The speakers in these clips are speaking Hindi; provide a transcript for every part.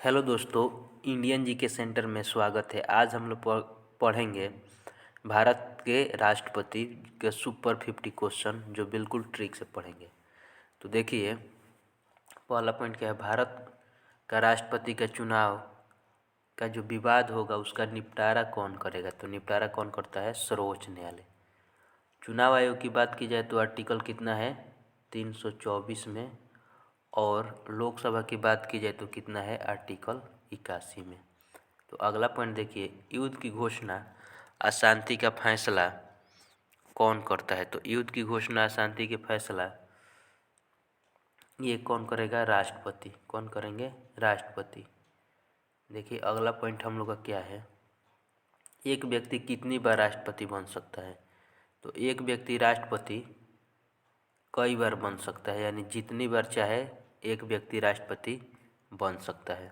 हेलो दोस्तों, इंडियन जीके सेंटर में स्वागत है। आज हम लोग पढ़ेंगे भारत के राष्ट्रपति के सुपर 50 क्वेश्चन, जो बिल्कुल ट्रिक से पढ़ेंगे। तो देखिए, पहला पॉइंट क्या है। भारत का राष्ट्रपति का चुनाव का जो विवाद होगा उसका निपटारा कौन करेगा? तो निपटारा कौन करता है? सर्वोच्च न्यायालय। चुनाव आयोग की बात की जाए तो आर्टिकल कितना है? 324 में। और लोकसभा की बात की जाए तो कितना है? आर्टिकल 81 में। तो अगला पॉइंट देखिए, युद्ध की घोषणा अशांति का फैसला कौन करता है? तो युद्ध की घोषणा अशांति के फैसला ये कौन करेगा? राष्ट्रपति। कौन करेंगे? राष्ट्रपति। देखिए अगला पॉइंट हम लोग का क्या है। एक व्यक्ति कितनी बार राष्ट्रपति बन सकता है? तो एक व्यक्ति राष्ट्रपति कई बार बन सकता है, यानी जितनी बार चाहे एक व्यक्ति राष्ट्रपति बन सकता है।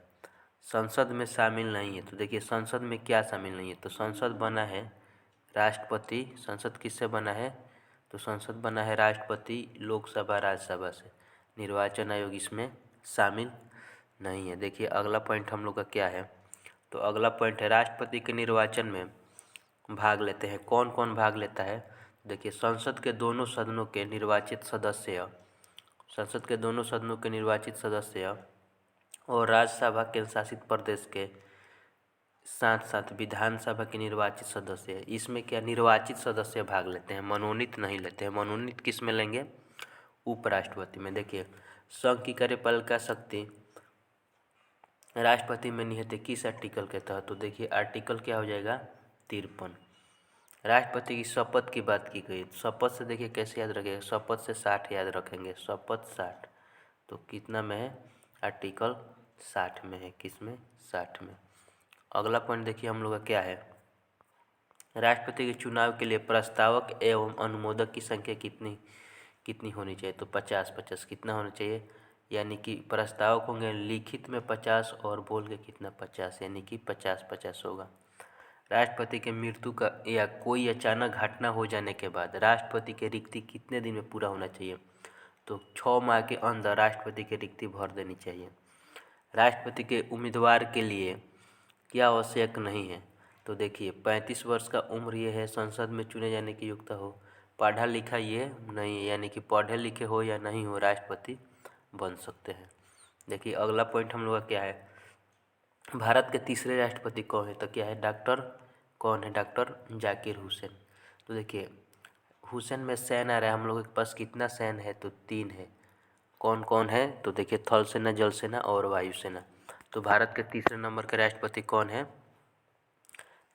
संसद में शामिल नहीं है। तो देखिए संसद में क्या शामिल नहीं है? तो संसद बना है राष्ट्रपति। संसद किससे बना है? तो संसद बना है राष्ट्रपति, लोकसभा, राज्यसभा से। निर्वाचन आयोग इसमें शामिल नहीं है। देखिए अगला पॉइंट हम लोग का क्या है। तो अगला पॉइंट है, राष्ट्रपति के निर्वाचन में भाग लेते हैं। कौन कौन भाग लेता है? देखिए संसद के दोनों सदनों के निर्वाचित सदस्य, संसद के दोनों सदनों के निर्वाचित सदस्य और राज्यसभा केंद्र शासित प्रदेश के साथ साथ विधानसभा के निर्वाचित सदस्य, इसमें क्या निर्वाचित सदस्य भाग लेते हैं, मनोनीत नहीं लेते हैं। मनोनीत किस में लेंगे? उपराष्ट्रपति में। देखिए संघ की कार्यपालिका शक्ति राष्ट्रपति में निहित है किस आर्टिकल के तहत? तो देखिए आर्टिकल क्या हो जाएगा? 53। राष्ट्रपति की शपथ की बात की गई। शपथ से देखिए कैसे याद रखेगा? शपथ से 60 याद रखेंगे। शपथ 60 तो कितना में है? आर्टिकल 60 में है। किस में? 60 में। अगला पॉइंट देखिए हम लोग का क्या है। राष्ट्रपति के चुनाव के लिए प्रस्तावक एवं अनुमोदक की संख्या कितनी कितनी होनी चाहिए? तो 50-50। कितना होना चाहिए? यानी कि प्रस्तावक होंगे लिखित में 50 और बोल के कितना? 50, यानी कि 50-50 होगा। राष्ट्रपति के मृत्यु का या कोई अचानक घटना हो जाने के बाद राष्ट्रपति की रिक्ति कितने दिन में पूरा होना चाहिए? तो 6 माह के अंदर राष्ट्रपति की रिक्ति भर देनी चाहिए। राष्ट्रपति के उम्मीदवार के लिए क्या आवश्यक नहीं है? तो देखिए 35 वर्ष का उम्र ये है, संसद में चुने जाने की योग्यता हो, पढ़ा लिखा ये नहीं है, यानी कि पढ़े लिखे हो या नहीं हो राष्ट्रपति बन सकते हैं। देखिए अगला पॉइंट हम लोग का क्या है। भारत के तीसरे राष्ट्रपति कौन है? तो क्या है? डॉक्टर कौन है? डॉक्टर जाकिर हुसैन। तो देखिए हुसैन में सैन आ रहा है, हम लोगों के पास कितना सैन है? तो 3 है। कौन कौन है? तो देखिए थल सेना, जल सेना और वायुसेना। तो भारत के तीसरे नंबर के राष्ट्रपति कौन है?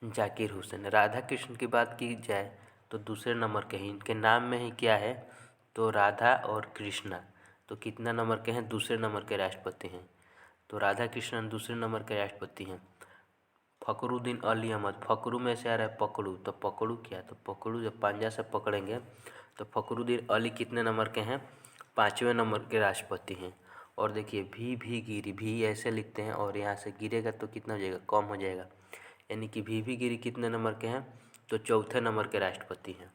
जाकिर हुसैन। राधा कृष्ण की बात की जाए तो दूसरे नंबर के हैं। इनके नाम में ही क्या है? तो राधा और कृष्णा। तो कितना नंबर के हैं? दूसरे नंबर के राष्ट्रपति हैं। तो राधा कृष्णन दूसरे नंबर के राष्ट्रपति हैं। फखरुद्दीन अली अहमद, फखरू में से आ रहा है पकड़ू, तो पकड़ू क्या? तो पकड़ू जब पंजा से पकड़ेंगे तो फखरुद्दीन अली कितने नंबर के हैं? 5वें नंबर के राष्ट्रपति हैं। और देखिए भी गिरी, भी ऐसे लिखते हैं और यहाँ से गिरेगा तो कितना हो जाएगा? कम हो जाएगा, यानी कि भी गिरी कितने नंबर के हैं? तो चौथे नंबर के राष्ट्रपति हैं।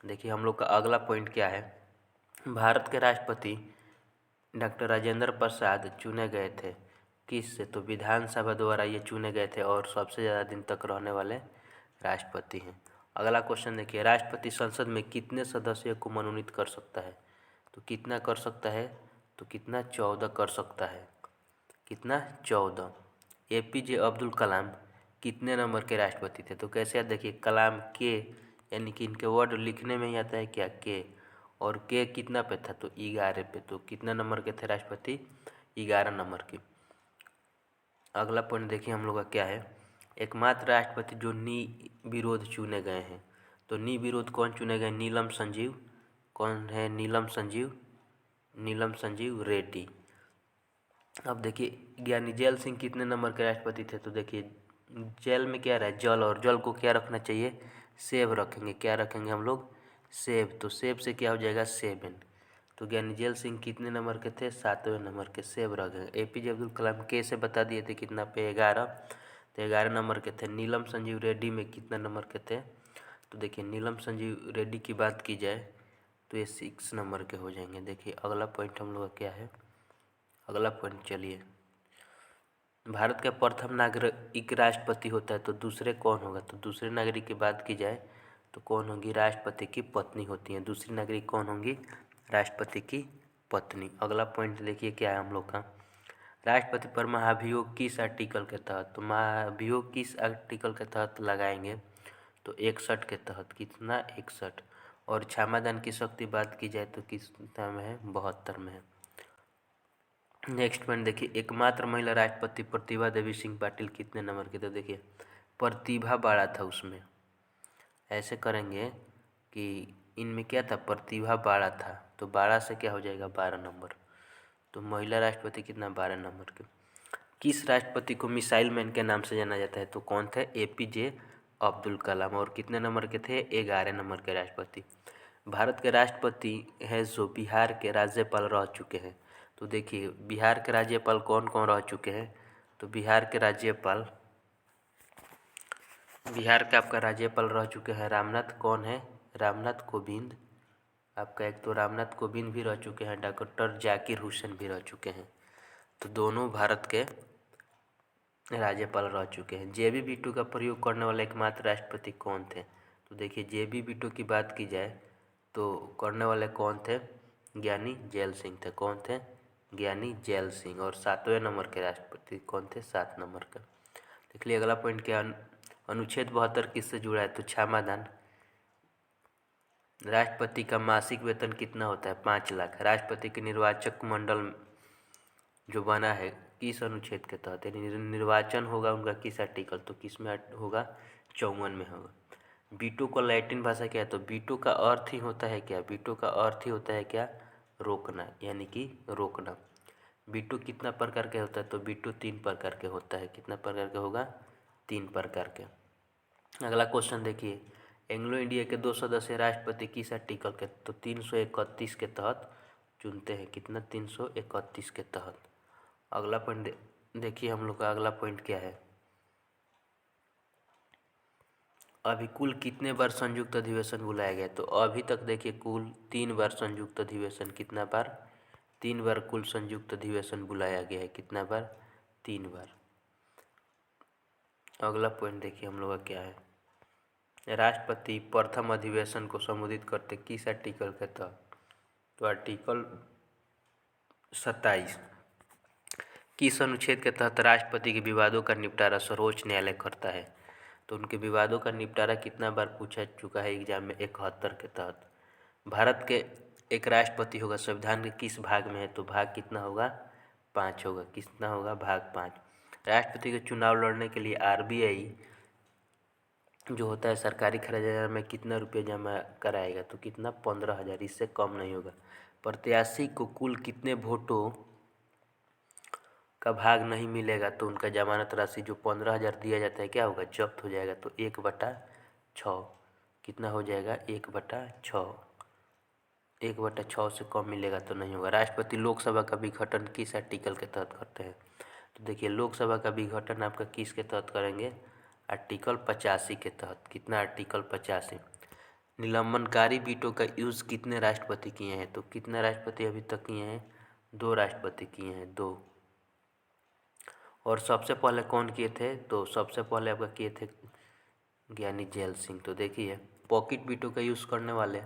देखिए हम लोग का अगला पॉइंट क्या है। भारत के राष्ट्रपति डॉक्टर राजेंद्र प्रसाद चुने गए थे किस से? तो विधानसभा द्वारा ये चुने गए थे और सबसे ज़्यादा दिन तक रहने वाले राष्ट्रपति हैं। अगला क्वेश्चन देखिए, राष्ट्रपति संसद में कितने सदस्यों को मनोनीत कर सकता है? तो कितना कर सकता है? तो कितना? 14 कर सकता है। कितना? 14। APJ अब्दुल कलाम कितने नंबर के राष्ट्रपति थे? तो कैसे याद? देखिए कलाम के, यानी कि इनके वर्ड लिखने में ही आता है क्या? के। और के कितना पे था? तो 11 पे। तो कितना नंबर के थे राष्ट्रपति? 11 नंबर के। अगला पॉइंट देखिए हम लोग का क्या है। एकमात्र राष्ट्रपति जो निर्विरोध चुने गए हैं। तो निर्विरोध कौन चुने गए? नीलम संजीव। कौन है? नीलम संजीव, नीलम संजीव रेड्डी। अब देखिए ज्ञानी जैल सिंह कितने नंबर के राष्ट्रपति थे? तो देखिए जेल में क्या रहा है? जल, और जल को क्या रखना चाहिए? सेब रखेंगे। क्या रखेंगे हम लोग? सेब। तो सेब से क्या हो जाएगा? 7। तो ज्ञानी जैल सिंह कितने नंबर के थे? 7वें नंबर के। सेब रखेंगे। APJ अब्दुल कलाम के से बता दिए थे कितना पे? 11। तो 11 नंबर के थे। नीलम संजीव रेड्डी में कितना नंबर के थे? तो देखिए नीलम संजीव रेड्डी की बात की जाए तो ये 6 नंबर के हो जाएंगे। देखिए अगला पॉइंट हम लोग का क्या है। अगला पॉइंट चलिए, भारत का प्रथम नागरिक राष्ट्रपति होता है तो दूसरे कौन होगा? तो दूसरे नागरिक की बात की जाए तो कौन होगी? राष्ट्रपति की पत्नी होती है। दूसरी नागरिक कौन होंगी? राष्ट्रपति की पत्नी। अगला पॉइंट देखिए क्या है हम लोग का, राष्ट्रपति पर महाभियोग किस आर्टिकल के तहत? तो महाभियोग किस आर्टिकल के तहत लगाएंगे? तो 61 के तहत। कितना? 61। और क्षमादान की शक्ति बात की जाए तो किस में है? 72 में है। नेक्स्ट पॉइंट देखिए, एकमात्र महिला राष्ट्रपति प्रतिभा देवी सिंह पाटिल कितने नंबर की? तो देखिए प्रतिभा बाड़ा था उसमें, ऐसे करेंगे कि इनमें क्या था? प्रतिभा बाड़ा था, तो 12 से क्या हो जाएगा? 12 नंबर। तो महिला राष्ट्रपति कितना? 12 नंबर के। किस राष्ट्रपति को मिसाइल मैन के नाम से जाना जाता है? तो कौन थे? APJ अब्दुल कलाम। और कितने नंबर के थे? 11 नंबर के राष्ट्रपति। भारत के राष्ट्रपति हैं जो बिहार के राज्यपाल रह चुके हैं। तो देखिए बिहार के राज्यपाल कौन कौन रह चुके हैं? तो बिहार के आपका राज्यपाल रह चुके हैं रामनाथ, कौन है? रामनाथ कोविंद। आपका एक तो रामनाथ कोविंद भी रह चुके हैं, डॉक्टर जाकिर हुसैन भी रह चुके हैं। तो दोनों भारत के राज्यपाल रह चुके हैं। JB वीटो का प्रयोग करने वाले एकमात्र राष्ट्रपति कौन थे? तो देखिए JB वीटो की बात की जाए तो करने वाले कौन थे? ज्ञानी जैल सिंह थे। कौन थे? ज्ञानी जैल सिंह। और 7वें नंबर के राष्ट्रपति कौन थे? 7 नंबर का। देख लिया अगला पॉइंट क्या, अनुच्छेद 72 किससे जुड़ा है? तो क्षमादान। राष्ट्रपति का मासिक वेतन कितना होता है? 5 लाख। राष्ट्रपति के निर्वाचक मंडल जो बना है किस अनुच्छेद के तहत? यानी निर्वाचन होगा उनका किस आर्टिकल? तो किस में होगा? 54 में होगा। वीटो का लैटिन भाषा क्या है? तो वीटो का अर्थ ही होता है क्या? वीटो का अर्थ ही होता है क्या? रोकना, यानी कि रोकना। वीटो कितना प्रकार के होता है? तो वीटो 3 प्रकार के होता है। कितना प्रकार के होगा? 3 प्रकार के। अगला क्वेश्चन देखिए, एंग्लो इंडिया के 2 सदस्य राष्ट्रपति किस आर्टिकल के? तो 331 के तहत चुनते हैं। कितना? 331 के तहत। अगला पॉइंट देखिए हम लोग का, अगला पॉइंट क्या है, अभी कुल कितने बार संयुक्त अधिवेशन बुलाया गया? तो अभी तक देखिए कुल 3 बार संयुक्त अधिवेशन। कितना बार? 3 बार कुल संयुक्त अधिवेशन बुलाया गया है। कितना बार? 3 बार। अगला पॉइंट देखिए हम लोग का क्या है, राष्ट्रपति प्रथम अधिवेशन को संबोधित करते किस आर्टिकल के तहत? तो आर्टिकल 27। किस अनुच्छेद के तहत राष्ट्रपति के विवादों का निपटारा सर्वोच्च न्यायालय करता है? तो उनके विवादों का निपटारा कितना बार पूछा चुका है एग्जाम में? 71 के तहत। भारत के एक राष्ट्रपति होगा संविधान के किस भाग में है? तो भाग कितना होगा? 5 होगा। कितना होगा? भाग 5। राष्ट्रपति के चुनाव लड़ने के लिए RBI जो होता है सरकारी खजाना में कितना रुपया जमा कराएगा? तो कितना? 15,000। इससे कम नहीं होगा। प्रत्याशी को कुल कितने वोटों का भाग नहीं मिलेगा तो उनका जमानत राशि जो 15,000 दिया जाता है क्या होगा? जब्त हो जाएगा। तो 1/6। कितना हो जाएगा? 1/6। 1/6 से कम मिलेगा तो नहीं होगा। राष्ट्रपति लोकसभा का विघटन किस आर्टिकल के तहत करते हैं? तो देखिए लोकसभा का विघटन आपका किस के तहत करेंगे? आर्टिकल 85 के तहत। कितना? आर्टिकल 85। निलंबनकारी वीटो का यूज़ कितने राष्ट्रपति किए हैं? तो कितने राष्ट्रपति अभी तक किए हैं? 2 राष्ट्रपति किए हैं, 2। और सबसे पहले कौन किए थे? तो सबसे पहले आपका किए थे ज्ञानी जैल सिंह। तो देखिए पॉकेट वीटो का यूज़ करने वाले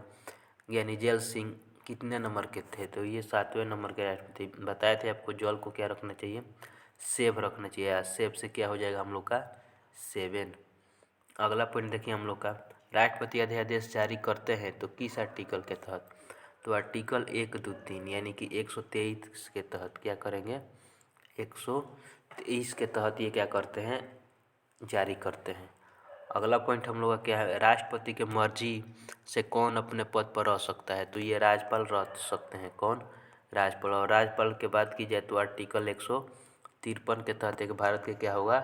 ज्ञानी जैल सिंह कितने नंबर के थे? तो ये 7वें नंबर के राष्ट्रपति। बताए थे आपको जल को क्या रखना चाहिए? सेव रखना चाहिए। सेव से क्या हो जाएगा हम लोग का? 7। अगला पॉइंट देखिए हम लोग का, राष्ट्रपति अध्यादेश जारी करते हैं तो किस आर्टिकल के तहत? तो आर्टिकल 1, 2, 3 यानी कि 123 के तहत क्या करेंगे? 123 के तहत ये क्या करते हैं? जारी करते हैं। अगला पॉइंट हम लोग का क्या है, राष्ट्रपति के मर्जी से कौन अपने पद पर रह सकता है? तो ये राज्यपाल रह सकते हैं। कौन? राज्यपाल। और राज्यपाल के बात की जाए तो आर्टिकल 153 के तहत एक भारत के क्या होगा?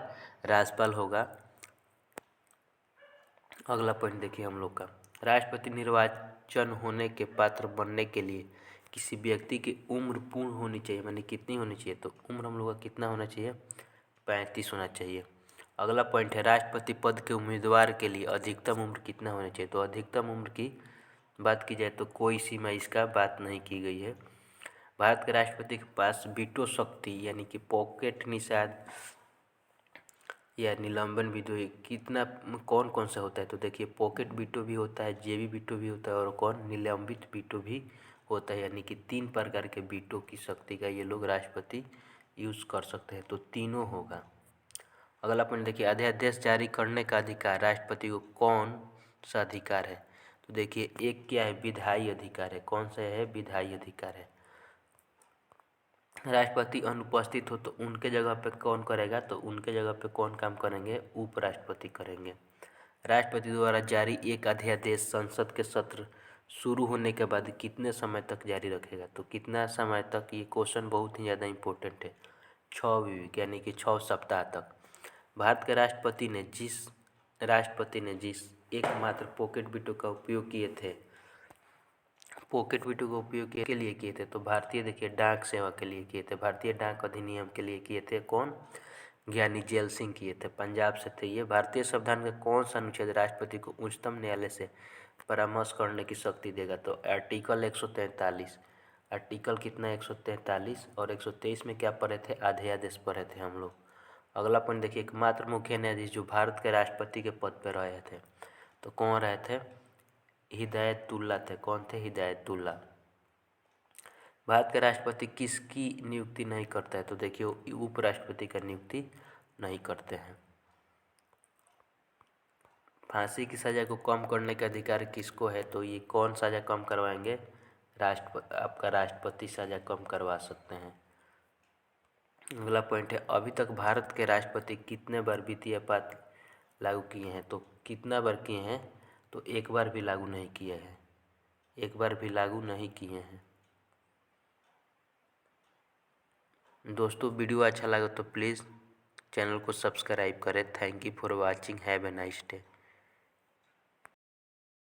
राज्यपाल होगा। अगला पॉइंट देखिए हम लोग का, राष्ट्रपति निर्वाचन होने के पात्र बनने के लिए किसी व्यक्ति की उम्र पूर्ण होनी चाहिए, माने कितनी होनी चाहिए? तो उम्र हम लोग का कितना होना चाहिए? 35 होना चाहिए। अगला पॉइंट है, राष्ट्रपति पद के उम्मीदवार के लिए अधिकतम उम्र कितना होना चाहिए? तो अधिकतम उम्र की बात की जाए तो कोई सीमा इसका बात नहीं की गई है। भारत के राष्ट्रपति के पास वीटो शक्ति यानी कि पॉकेट निषेध या निलंबन वीटो कितना कौन कौन सा होता है? तो देखिए पॉकेट वीटो भी होता है, जेबी वीटो भी होता है और कौन निलंबित वीटो भी होता है। यानी कि 3 प्रकार के वीटो की शक्ति का ये लोग राष्ट्रपति यूज़ कर सकते हैं, तो तीनों होगा। अगला पॉइंट देखिए, अध्यादेश जारी करने का अधिकार राष्ट्रपति को कौन सा अधिकार है? तो देखिए एक क्या है, विधायी अधिकार है। कौन सा है? विधायी अधिकार है। राष्ट्रपति अनुपस्थित हो तो उनके जगह पे कौन करेगा? तो उनके जगह पे कौन काम करेंगे? उपराष्ट्रपति करेंगे। राष्ट्रपति द्वारा जारी एक अध्यादेश संसद के सत्र शुरू होने के बाद कितने समय तक जारी रखेगा? तो कितना समय तक? ये क्वेश्चन बहुत ही ज़्यादा इम्पोर्टेंट है। 6 वीक यानी कि 6 सप्ताह तक। भारत के राष्ट्रपति ने जिस एकमात्र पॉकेट वीटो का उपयोग किए थे, पॉकेट वीटो का उपयोग के लिए किए थे, तो भारतीय देखिए डाक सेवा के लिए किए थे, भारतीय डाक अधिनियम के लिए किए थे। कौन? ज्ञानी जेल सिंह किए थे, पंजाब से थे ये। भारतीय संविधान का कौन सा अनुच्छेद राष्ट्रपति को उच्चतम न्यायालय से परामर्श करने की शक्ति देगा? तो आर्टिकल 143। आर्टिकल कितना? 143। और 123 में क्या पढ़े थे? अध्यादेश पढ़े थे हम लोग। अगला पॉइंट देखिए, एकमात्र मुख्य न्यायाधीश जो भारत के राष्ट्रपति के पद पर रहे थे, तो कौन रहे थे? हिदायतुल्ला थे। कौन थे? हिदायतुल्ला। भारत के राष्ट्रपति किसकी नियुक्ति नहीं करता है? तो देखिए उपराष्ट्रपति का नियुक्ति नहीं करते हैं। फांसी की सज़ा को कम करने का अधिकार किसको है? तो ये कौन सज़ा कम करवाएंगे? आपका राष्ट्रपति सज़ा कम करवा सकते हैं। अगला पॉइंट है, अभी तक भारत के राष्ट्रपति कितने बार वित्तीय आपात लागू किए हैं? तो कितना बार किए हैं? तो एक बार भी लागू नहीं किए हैं। एक बार भी लागू नहीं किए हैं। दोस्तों वीडियो अच्छा लगा तो प्लीज़ चैनल को सब्सक्राइब करें। Thank you for watching. Have a nice day.